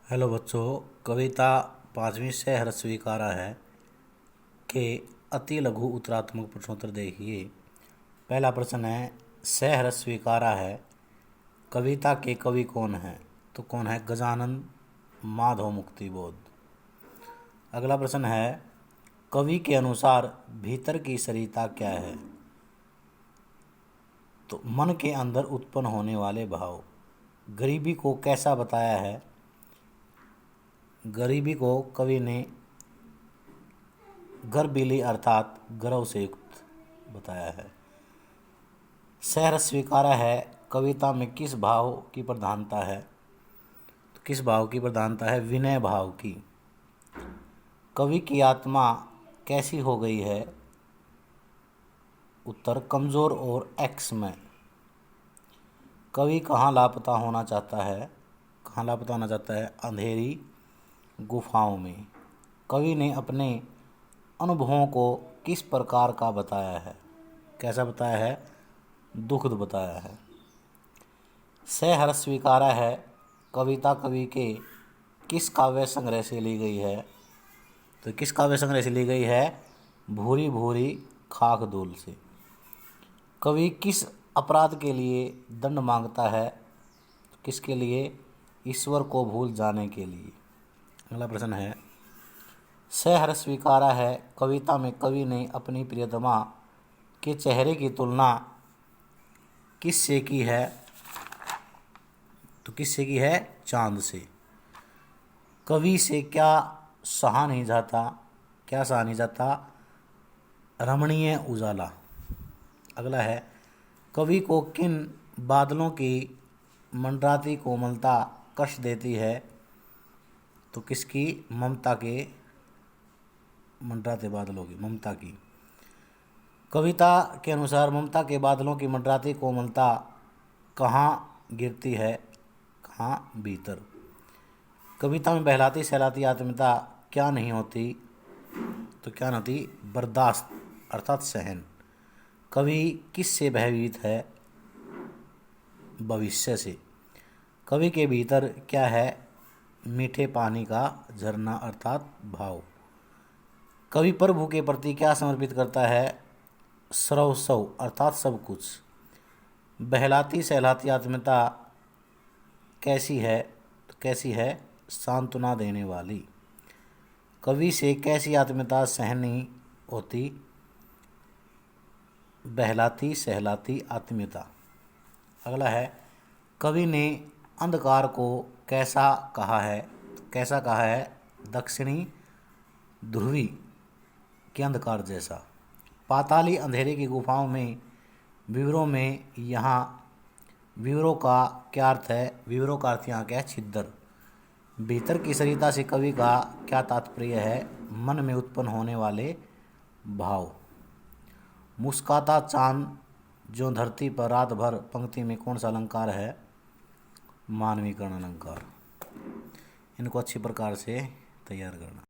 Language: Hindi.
हेलो बच्चों, कविता पाँचवीं से हर्ष स्वीकारा है के अति लघु उत्तरात्मक प्रश्नोत्तर देखिए। पहला प्रश्न है, सहर्ष स्वीकारा है कविता के कवि कौन है? तो कौन है? गजानन माधव मुक्तिबोध। अगला प्रश्न है, कवि के अनुसार भीतर की सरिता क्या है? तो मन के अंदर उत्पन्न होने वाले भाव। गरीबी को कैसा बताया है? गरीबी को कवि ने गर्बिली अर्थात गर्व से युक्त बताया है। सहर्ष स्वीकारा है कविता में किस भाव की प्रधानता है? तो किस भाव की प्रधानता है? विनय भाव की। कवि की आत्मा कैसी हो गई है? उत्तर कमजोर और एक्स में। कवि कहाँ लापता होना चाहता है? कहाँ लापता होना चाहता है? अंधेरी गुफाओं में। कवि ने अपने अनुभवों को किस प्रकार का बताया है? कैसा बताया है? दुखद बताया है। सहर्ष स्वीकारा है कविता कवि के किस काव्य संग्रह से ली गई है? तो किस काव्य संग्रह से ली गई है? भूरी भूरी खाक धूल से। कवि किस अपराध के लिए दंड मांगता है? किसके लिए? ईश्वर को भूल जाने के लिए। अगला प्रश्न है, सहर्ष स्वीकारा है कविता में कवि ने अपनी प्रियतमा के चेहरे की तुलना किससे की है? तो किससे की है? चांद से। कवि से क्या सहा नहीं जाता? क्या सहा नहीं जाता? रमणीय उजाला। अगला है, कवि को किन बादलों की मंडराती कोमलता कष्ट देती है? तो किसकी? ममता के मंडराते बादलों की, ममता की। कविता के अनुसार ममता के बादलों की मंडराती कोमलता कहाँ गिरती है? कहाँ? भीतर। कविता में बहलाती सहलाती आत्मीयता क्या नहीं होती? तो क्या नहीं होती? बर्दाश्त अर्थात सहन। कवि किससे भयभीत है? भविष्य से। कवि के भीतर क्या है? मीठे पानी का झरना अर्थात भाव। कवि प्रभु के प्रति क्या समर्पित करता है? सर्वस्व अर्थात सब कुछ। बहलाती सहलाती आत्मीयता कैसी है? तो कैसी है? सांत्वना देने वाली। कवि से कैसी आत्मीयता सहन नहीं होती? बहलाती सहलाती आत्मीयता। अगला है, कवि ने अंधकार को कैसा कहा है? कैसा कहा है? दक्षिणी ध्रुवी के अंधकार जैसा। पाताली अंधेरे की गुफाओं में विवरों में यहाँ विवरों का क्या अर्थ है? विवरों का अर्थ यहाँ क्या है? छिद्र। भीतर की सरिता से कवि का क्या तात्पर्य है? मन में उत्पन्न होने वाले भाव। मुस्काता चांद जो धरती पर रात भर पंक्ति में कौन सा अलंकार है? मानवीकरण अलंकार। इनको अच्छी प्रकार से तैयार करना।